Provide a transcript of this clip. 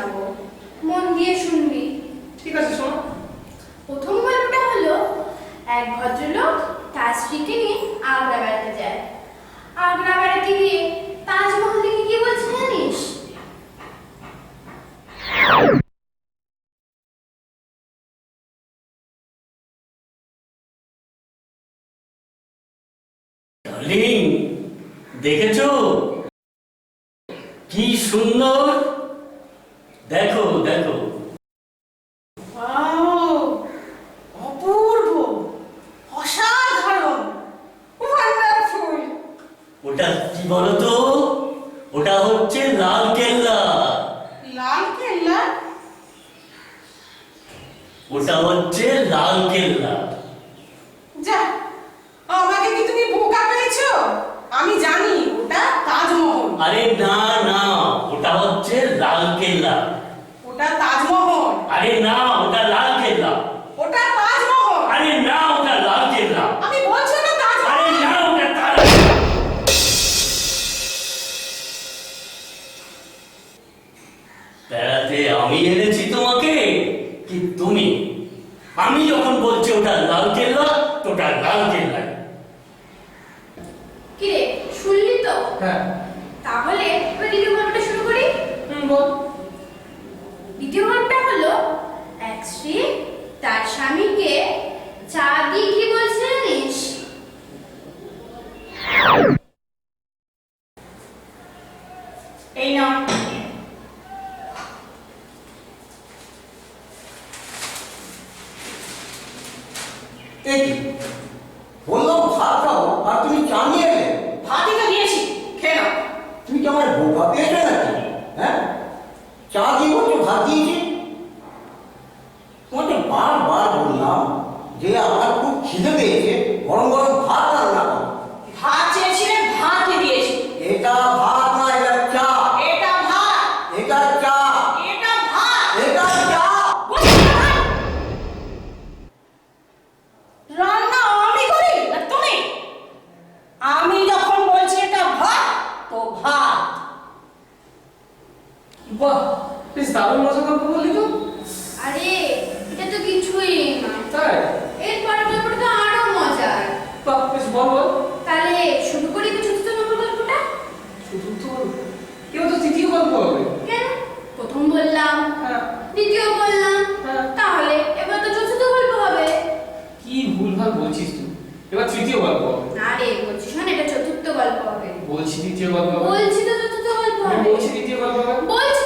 শোনাবো, মন দিয়ে শুনবি। ঠিক আছে, শোনো। প্রথম গল্পটা হলো, এক ভদ্রলোক তার স্ত্রীকে নিয়ে আগ্রা বেড়াতে যায়। আগ্রা বেড়াতে গিয়ে তাজমহল দেখে কি বলছে জানিস? ডার্লিং, দেখেছো কি সুন্দর? দেখো দেখো। ওয়াও, অপূর্ব, অসাধারণ, ওয়ান্ডারফুল। ওটা কি বলতো? ওটা হচ্ছে লাল কেল্লা। লাল কেল্লা? ওটা হচ্ছে লাল কেল্লা। যা, আমাকে কি তুমি বোকা পেয়েছো? আমি জানি ওটা তাজমহল। আরে না না, ওটা হচ্ছে লাল কেল্লা। ওটা তাজমহল। আরে না, ওটা লাল কেল্লা। ওটা তাজমহল। আরে না, ওটা লাল কেল্লা। আমি বলছি না আরে তাজমহল। না, ওটা তাজ। বেড়াতে আমি এনেছি তোমাকে কি তুমি? আমি যখন বলছি ওটা লাল কেল্লা, তো ওটা লাল কেল্লা। কিরে, শুনলি তো? হ্যাঁ। তাহলে এবার দ্বিতীয় গল্পটা শুরু করি। বল। দ্বিতীয় গল্পটা হলো, এক স্ত্রী তার স্বামীকে চা দিয়ে কি বলছে জানিস? এই নাও। এই কি? বললাম ভাত খাও আর তুমি চা নিয়ে এলে। ভাতই তো দিয়েছি, খেয়ে নাও। তুমি কি আমার বোকা পেয়েছো নাকি? হ্যাঁ, চা দিয়ে বলছো ভাত দিয়েছি। তোমাকে বারবার বললাম যে আমার খুব খিদে পেয়েছে, গরম গরম ভাত রান্না করো। ভাত চেয়েছিলেন, ভাতই দিয়েছি। এটা ভাত না, এটা চা। এটা ভাত। এটা চা। এটা ভাত। এটা চা। বলছি না ভাত। রান্না আমি করি না তুমি? আমি যখন বলছি এটা ভাত, তো ভাত। বাহ, বেশ দারুণ মজা গল্প বললি তো। আরে এটা তো কিছুই না, তাই? এরপরের গল্পটা তো আরো মজার। বাহ, বেশ বল বল। তাহলে শুরু করি চতুর্থ নম্বর গল্পটা। চতুর্থ গল্প? এবার তো তৃতীয় গল্প হবে। কেন? প্রথম বললাম, হ্যাঁ। দ্বিতীয় বললাম, হ্যাঁ। তাহলে এবার তো চতুর্থ গল্প হবে। কি ভুলভাল বলছিস তুই? এবার তৃতীয় গল্প হবে। না রে, বলছি শোন, এটা চতুর্থ গল্প হবে। বলছি তৃতীয় গল্প হবে। বলছি তো চতুর্থ গল্প আমি হবে। বলছি তৃতীয় গল্প হবে। বলছি